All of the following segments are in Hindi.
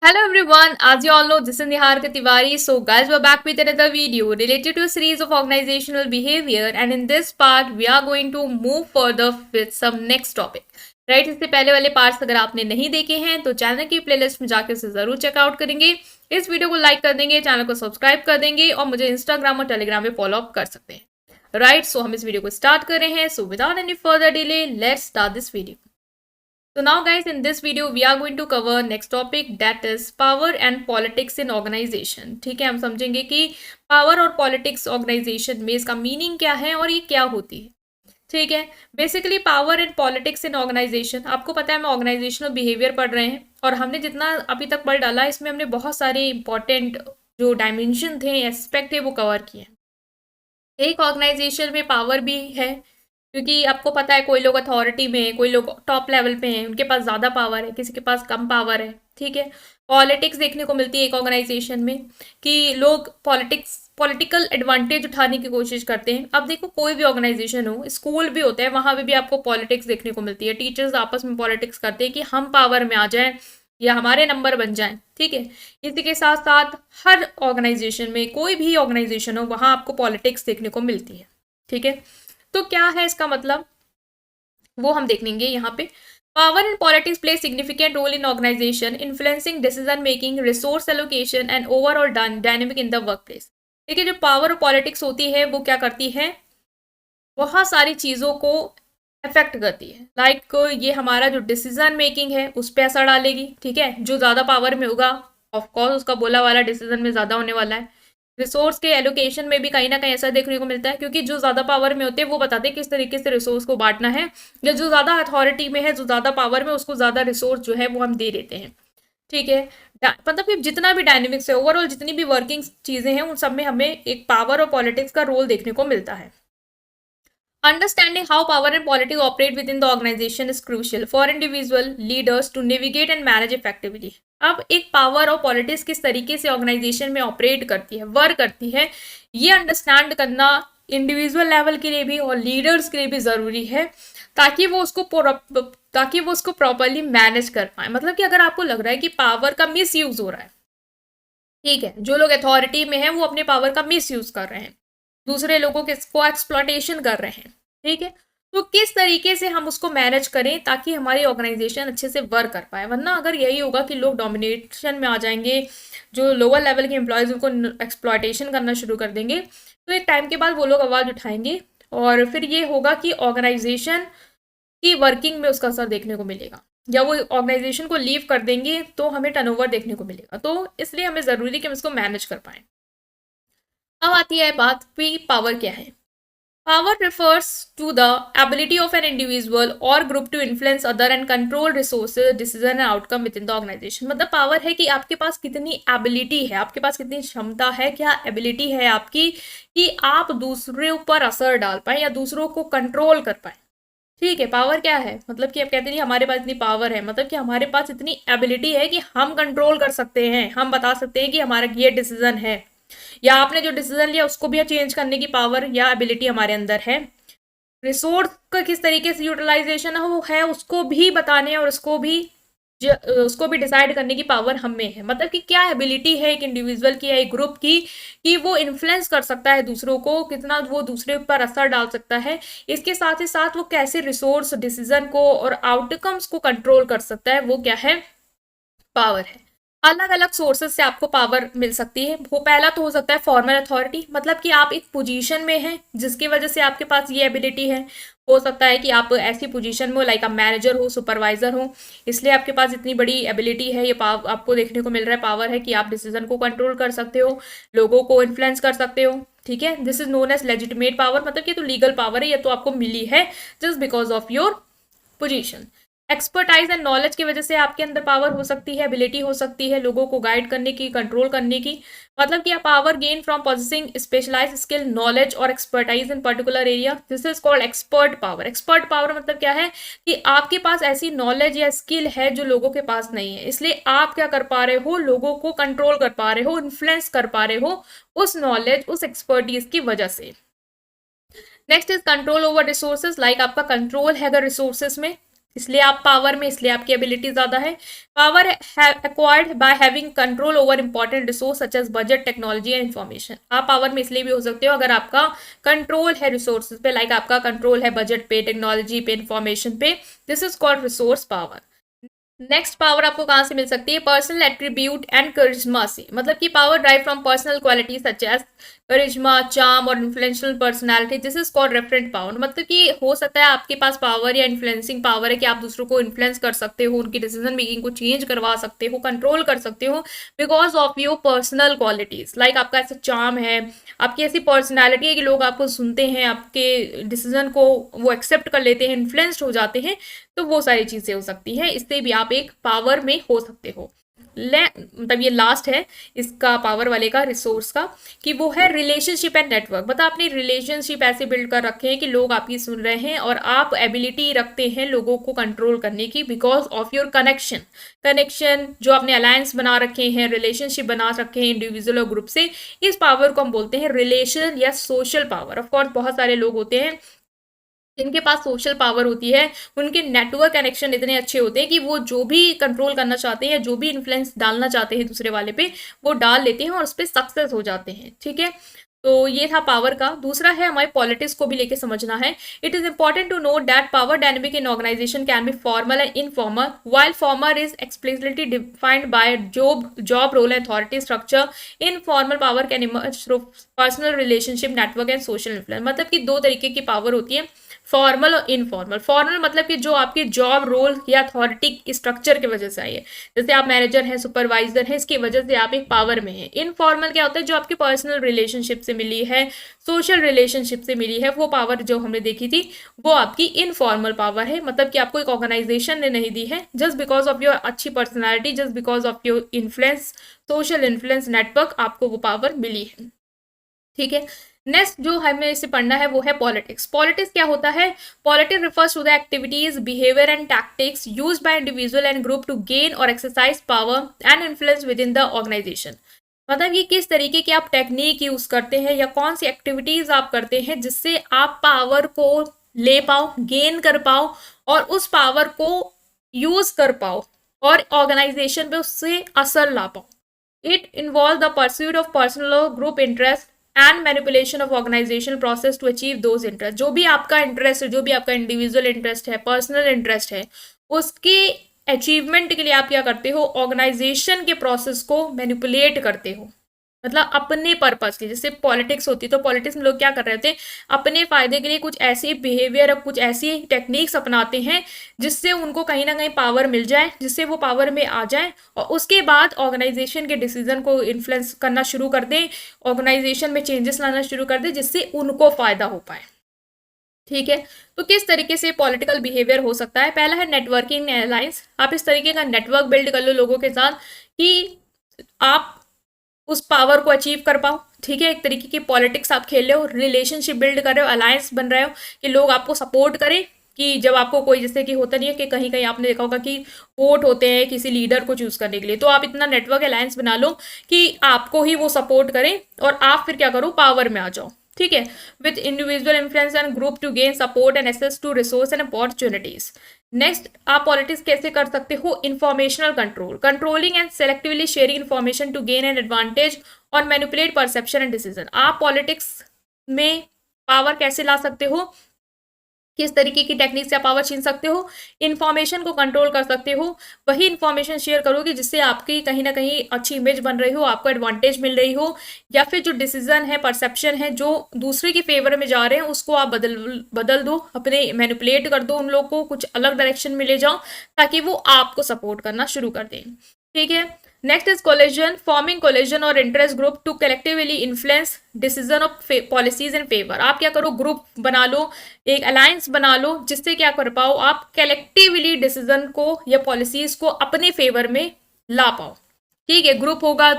Hello everyone, as you all know, this is Niharika Tiwari. So guys, we're back with another video related to a series of organizational behavior, and in this part we are going to move further with some next topic. Right इससे पहले वाले पार्ट्स अगर आपने नहीं देखे हैं तो चैनल की प्लेलिस्ट में जाकर उसे जरूर चेकआउट करेंगे। इस वीडियो को लाइक कर देंगे, चैनल को सब्सक्राइब कर देंगे और मुझे इंस्टाग्राम और टेलीग्राम पे फॉलो अप कर सकते हैं। राइट सो हम इस वीडियो को स्टार्ट कर रहे हैं। So without any further delay let's start this video. So now guys, in this video we are going to cover next topic, that is power and politics in organization। ठीक है, हम समझेंगे कि power और politics organization में इसका meaning क्या है और ये क्या होती है। ठीक है, basically power and politics in organisation, आपको पता है हम ऑर्गेनाइजेशनल बिहेवियर पढ़ रहे हैं और हमने जितना अभी तक पढ़ डाला इसमें हमने बहुत सारे इंपॉर्टेंट जो डायमेंशन थे, एस्पेक्ट है, वो कवर किए। एक ऑर्गेनाइजेशन में पावर भी है क्योंकि आपको पता है कोई लोग अथॉरिटी में हैं, कोई लोग टॉप लेवल पे हैं, उनके पास ज़्यादा पावर है, किसी के पास कम पावर है। ठीक है, पॉलिटिक्स देखने को मिलती है एक ऑर्गेनाइजेशन में कि लोग पॉलिटिकल एडवांटेज उठाने की कोशिश करते हैं। अब देखो कोई भी ऑर्गेनाइजेशन हो, स्कूल भी होता है, वहाँ पे भी आपको पॉलिटिक्स देखने को मिलती है। टीचर्स आपस में पॉलिटिक्स करते हैं कि हम पावर में आ जाएं या हमारे नंबर बन जाएं। ठीक है, इसी के साथ साथ हर ऑर्गेनाइजेशन में, कोई भी ऑर्गेनाइजेशन हो, वहाँ आपको पॉलिटिक्स देखने को मिलती है। ठीक है, तो क्या है इसका मतलब, वो हम देख लेंगे यहाँ पे। Power and politics play significant role in organisation, influencing decision making, resource allocation and overall dynamic in the work place. ठीक है, जो पावर और पॉलिटिक्स होती है वो क्या करती है, बहुत सारी चीज़ों को अफेक्ट करती है। लाइक ये हमारा जो डिसीजन मेकिंग है उस पर असर डालेगी। ठीक है, जो ज़्यादा पावर में होगा ऑफकोर्स उसका बोला वाला डिसीजन में ज़्यादा होने वाला है। रिसोर्स के एलोकेशन में भी कहीं ना कहीं ऐसा देखने को मिलता है क्योंकि जो ज़्यादा पावर में होते हैं वो बताते हैं किस तरीके से रिसोर्स को बांटना है, या जो ज़्यादा अथॉरिटी में है, जो ज़्यादा पावर में, उसको ज़्यादा रिसोर्स जो है वो हम दे देते हैं। ठीक है, मतलब कि जितना भी डायनेमिक्स है, ओवरऑल जितनी भी वर्किंग चीज़ें हैं उन सब में हमें एक पावर और पॉलिटिक्स का रोल देखने को मिलता है। Understanding how power and politics operate within the organization is crucial for individual leaders to navigate and manage effectively। अब एक पावर और पॉलिटिक्स किस तरीके से ऑर्गेनाइजेशन में ऑपरेट करती है, वर्क करती है, ये अंडरस्टैंड करना इंडिविजुअल लेवल के लिए भी और लीडर्स के लिए भी ज़रूरी है ताकि वो उसको प्रॉपरली मैनेज कर पाए। मतलब कि अगर आपको लग रहा है कि पावर का मिस यूज़ हो रहा है, ठीक है, जो लोग अथॉरिटी में हैं वो अपने पावर का मिस यूज़ कर रहे हैं, दूसरे लोगों के को एक्सप्लॉटेशन कर रहे हैं। ठीक है, तो किस तरीके से हम उसको मैनेज करें ताकि हमारी ऑर्गेनाइजेशन अच्छे से वर्क कर पाए। वरना अगर यही होगा कि लोग डोमिनेशन में आ जाएंगे, जो लोअर लेवल के एम्प्लॉयज़ उनको एक्सप्लॉटेशन करना शुरू कर देंगे, तो एक टाइम के बाद वो लोग आवाज़ उठाएंगे और फिर ये होगा कि ऑर्गेनाइजेशन की वर्किंग में उसका असर देखने को मिलेगा, या वो ऑर्गेनाइजेशन को लीव कर देंगे तो हमें टर्नओवर देखने को मिलेगा। तो इसलिए हमें ज़रूरी कि हम इसको मैनेज कर पाएँ। अब आती है बात कि पावर क्या है। Power refers to the ability of an individual or group to influence other and control resources, decision and outcome within the organization। मतलब पावर है कि आपके पास कितनी एबिलिटी है, आपके पास कितनी क्षमता है, क्या एबिलिटी है आपकी कि आप दूसरों पर असर डाल पाए या दूसरों को कंट्रोल कर पाए। ठीक है, पावर क्या है, मतलब कि आप कहते नहीं हमारे पास इतनी पावर है, मतलब कि हमारे पास इतनी एबिलिटी है कि हम कंट्रोल कर सकते हैं, हम बता सकते हैं कि हमारा ये डिसीजन है, या आपने जो डिसीजन लिया उसको भी चेंज करने की पावर या एबिलिटी हमारे अंदर है। रिसोर्स का किस तरीके से यूटिलाइजेशन है उसको भी बताने और उसको भी डिसाइड करने की पावर हम में है। मतलब कि क्या एबिलिटी है एक इंडिविजुअल की या एक ग्रुप की कि वो इन्फ्लुएंस कर सकता है दूसरों को, कितना वो दूसरे पर असर डाल सकता है। इसके साथ ही साथ वो कैसे रिसोर्स, डिसीजन को और आउटकम्स को कंट्रोल कर सकता है, वो क्या है, पावर है। अलग अलग सोर्सेज से आपको पावर मिल सकती है। वो पहला तो हो सकता है फॉर्मल अथॉरिटी, मतलब कि आप एक पोजीशन में हैं जिसकी वजह से आपके पास ये एबिलिटी है। हो सकता है कि आप ऐसी पोजीशन में हो, लाइक आप मैनेजर हो, सुपरवाइजर हो, इसलिए आपके पास इतनी बड़ी एबिलिटी है, ये आपको देखने को मिल रहा है पावर है कि आप डिसीजन को कंट्रोल कर सकते हो, लोगों को इन्फ्लुएंस कर सकते हो। ठीक है, this is known as legitimate power, मतलब कि तो लीगल पावर है, ये तो आपको मिली है just because of your position. Expertise and knowledge की वजह से आपके अंदर पावर हो सकती है, एबिलिटी हो सकती है लोगों को गाइड करने की, कंट्रोल करने की। मतलब कि आप power gain from possessing specialize skill, knowledge और expertise in particular area, this is called expert power. Expert power मतलब क्या है कि आपके पास ऐसी नॉलेज या स्किल है जो लोगों के पास नहीं है, इसलिए आप क्या कर पा रहे हो, लोगों को कंट्रोल कर पा रहे हो, इन्फ्लुएंस कर पा रहे हो उस नॉलेज, उस एक्सपर्टीज की वजह से। Next is control over resources, like आपका कंट्रोल है अगर रिसोर्सेज में, इसलिए आप पावर में, इसलिए आपकी एबिलिटी ज्यादा है। Power acquired by having control over important resource such as budget, technology and information. आप पावर में इसलिए भी हो सकते हो अगर आपका कंट्रोल है रिसोर्सेज पे, लाइक आपका कंट्रोल है बजट पे, टेक्नोलॉजी पे, इंफॉर्मेशन पे। This is called resource power. Next power आपको कहां से मिल सकती है? पर्सनल एट्रीब्यूट एंड करिश्मा से। मतलब कि power drive from personal quality such as charisma, charm और influential personality. This is called referent power. मतलब कि हो सकता है आपके पास पावर या इन्फ्लुएंसिंग पावर है कि आप दूसरों को इन्फ्लुएंस कर सकते हो, उनकी डिसीजन मेकिंग को चेंज करवा सकते हो, कंट्रोल कर सकते हो because of your personal qualities. Like आपका ऐसा चार्म है, आपकी ऐसी पर्सनैलिटी है कि लोग आपको सुनते हैं, आपके डिसीजन को वो एक्सेप्ट कर लेते हैं, इन्फ्लुएंस्ड हो जाते हैं। तो वो सारी चीजें हो सकती हैं, इससे भी आप एक पावर में हो सकते हो। मतलब ये लास्ट है इसका पावर वाले का, रिसोर्स का, कि वो है रिलेशनशिप एंड नेटवर्क। मतलब आपने रिलेशनशिप ऐसे बिल्ड कर रखे हैं कि लोग आपकी सुन रहे हैं और आप एबिलिटी रखते हैं लोगों को कंट्रोल करने की बिकॉज ऑफ योर कनेक्शन जो आपने अलायंस बना रखे हैं, रिलेशनशिप बना रखे हैं इंडिविजुअल और ग्रुप से। इस पावर को हम बोलते हैं रिलेशन या सोशल पावर। ऑफकोर्स बहुत सारे लोग होते हैं जिनके पास सोशल पावर होती है, उनके नेटवर्क कनेक्शन इतने अच्छे होते हैं कि वो जो भी कंट्रोल करना चाहते हैं, जो भी इन्फ्लुएंस डालना चाहते हैं दूसरे वाले पे, वो डाल लेते हैं और उस पर सक्सेस हो जाते हैं। ठीक है, तो ये था पावर का। दूसरा है हमारे पॉलिटिक्स को भी लेके समझना है। It is important to note that power dynamic in organisation can be formal and informal, while formal is explicitly defined by job role authority structure. Informal power can emerge through personal relationship, network and social influence. मतलब कि दो तरीके की पावर होती है, फॉर्मल और इनफॉर्मल। फॉर्मल मतलब कि जो आपकी जॉब रोल या अथॉरिटी स्ट्रक्चर की वजह से आई है, जैसे आप मैनेजर हैं, सुपरवाइजर हैं, इसकी वजह से आप एक पावर में हैं। इनफॉर्मल क्या होता है? जो आपकी पर्सनल रिलेशनशिप से मिली है, सोशल रिलेशनशिप से मिली है, वो पावर जो हमने देखी थी वो आपकी इनफॉर्मल पावर है। मतलब कि आपको एक ऑर्गेनाइजेशन ने नहीं दी है, जस्ट बिकॉज ऑफ योर अच्छी personality, just because of your influence, social influence network, आपको वो पावर मिली है। ठीक है, नेक्स्ट जो हमें इसे पढ़ना है वो है पॉलिटिक्स। पॉलिटिक्स क्या होता है? Politics refers to the activities, behavior and tactics used by individual and group to gain or exercise power and influence within the organization. मतलब कि किस तरीके की आप टेक्निक यूज करते हैं या कौन सी एक्टिविटीज आप करते हैं जिससे आप पावर को ले पाओ, गेन कर पाओ और उस पावर को यूज कर पाओ और ऑर्गेनाइजेशन पे उससे असर ला पाओ। It involve the pursuit of personal or group interest and manipulation of organizational process to achieve those interest. जो भी आपका इंटरेस्ट है, जो भी आपका इंडिविजुअल इंटरेस्ट है, पर्सनल इंटरेस्ट है, उसके अचीवमेंट के लिए आप क्या करते हो? ऑर्गेनाइजेशन के प्रोसेस को मैनिपुलेट करते हो। मतलब अपने पर्पज के, जैसे पॉलिटिक्स होती है तो पॉलिटिक्स में लोग क्या कर रहे थे? अपने फायदे के लिए कुछ ऐसी बिहेवियर, कुछ ऐसी टेक्निक्स अपनाते हैं जिससे उनको कहीं ना कहीं पावर मिल जाए, जिससे वो पावर में आ जाए और उसके बाद ऑर्गेनाइजेशन के डिसीजन को इन्फ्लुएंस करना शुरू कर दें, ऑर्गेनाइजेशन में चेंजेस लाना शुरू कर दें जिससे उनको फायदा हो पाए। ठीक है, तो किस तरीके से पॉलिटिकल बिहेवियर हो सकता है? पहला है नेटवर्किंग अलायंस। आप इस तरीके का नेटवर्क बिल्ड कर लो लोगों के साथ कि आप उस पावर को अचीव कर पाओ। ठीक है, एक तरीके की पॉलिटिक्स आप खेल रहे हो, रिलेशनशिप बिल्ड कर रहे हो, अलायंस बन रहे हो कि लोग आपको सपोर्ट करें। कि जब आपको कोई, जैसे कि होता नहीं है कि कहीं कहीं आपने देखा होगा कि वोट होते हैं किसी लीडर को चूज करने के लिए, तो आप इतना नेटवर्क अलायंस बना लो कि आपको ही वो सपोर्ट करें और आप फिर क्या करो? पावर में आ जाओ। ठीक है, with individual influence and group to gain support and access to resource and opportunities. Next, आप पॉलिटिक्स कैसे कर सकते हो? Informational control, controlling and selectively sharing information to gain an advantage और मैनिपुलेट परसेप्शन एंड डिसीजन। आप पॉलिटिक्स में पावर कैसे ला सकते हो? किस तरीके की टेक्निक से आप पावर छीन सकते हो? इन्फॉर्मेशन को कंट्रोल कर सकते हो, वही इन्फॉर्मेशन शेयर करोगे जिससे आपकी कहीं ना कहीं अच्छी इमेज बन रही हो, आपको एडवांटेज मिल रही हो, या फिर जो डिसीजन है, परसेप्शन है जो दूसरे के फेवर में जा रहे हैं उसको आप बदल दो, अपने मैनिपुलेट कर दो, उन लोग को कुछ अलग डायरेक्शन में ले जाओ ताकि वो आपको सपोर्ट करना शुरू कर दें। ठीक है, next is coalition, forming coalition or interest group to collectively influence decision of policies in favour. आप क्या करो? ग्रुप बना लो, एक अलायंस बना लो जिससे क्या कर पाओ? आप कलेक्टिवली डिसीजन को या पॉलिसीज को अपने फेवर में ला पाओ। ठीक है, ग्रुप होगा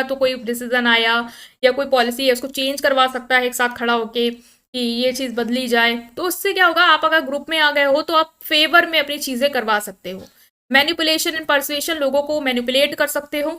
तो कोई डिसीजन आया या कोई पॉलिसी है उसको चेंज करवा सकता है एक साथ खड़ा होके कि ये चीज बदली जाए। तो उससे क्या होगा? आप अगर ग्रुप में आ गए हो तो आप फेवर में अपनी चीजें करवा सकते हो। मैनिपुलेशन एंड परसुएशन, लोगों को मैनिपुलेट कर सकते हो,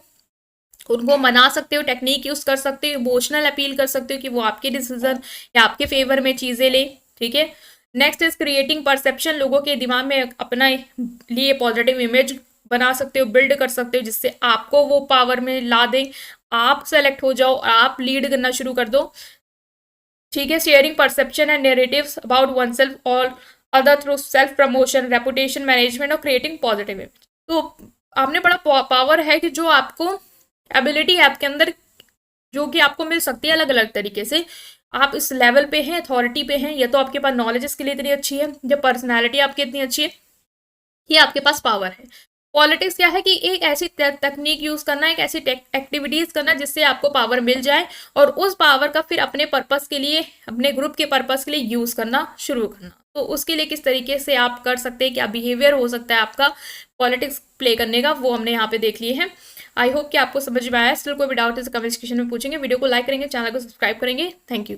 उनको मना सकते हो, टेक्निक यूज कर सकते हो, इमोशनल अपील कर सकते हो कि वो आपके डिसीजन या आपके फेवर में चीजें ले। ठीक है, नेक्स्ट इज क्रिएटिंग परसेप्शन, लोगों के दिमाग में अपना लिए पॉजिटिव इमेज बना सकते हो, बिल्ड कर सकते हो, जिससे आपको वो पावर में ला दें, आप सेलेक्ट हो जाओ, आप लीड करना शुरू कर दो। ठीक है, sharing perception and narratives about oneself और other through self promotion, reputation management और क्रिएटिंग पॉजिटिव इमेज। तो आपने बड़ा पावर है कि जो आपको एबिलिटी है आपके अंदर, जो कि आपको मिल सकती है अलग अलग तरीके से। आप इस लेवल पे हैं, अथॉरिटी पे हैं, या तो आपके पास नॉलेज इसके लिए इतनी अच्छी है, या पर्सनैलिटी आपकी इतनी अच्छी है, ये आपके पास पावर है। पॉलिटिक्स क्या है कि एक ऐसी तकनीक यूज करना, एक ऐसी एक्टिविटीज करना जिससे आपको पावर मिल जाए और उस पावर का फिर अपने पर्पस के लिए, अपने ग्रुप के पर्पस के लिए यूज करना शुरू करना। तो उसके लिए किस तरीके से आप कर सकते हैं, क्या बिहेवियर हो सकता है आपका पॉलिटिक्स प्ले करने का, वो हमने यहाँ पे देख लिए हैं। आई होप कि आपको समझ में आया। स्टिल कोई भी डाउट है कमेंट सेक्शन में पूछेंगे, वीडियो को लाइक करेंगे, चैनल को सब्सक्राइब करेंगे। Thank you.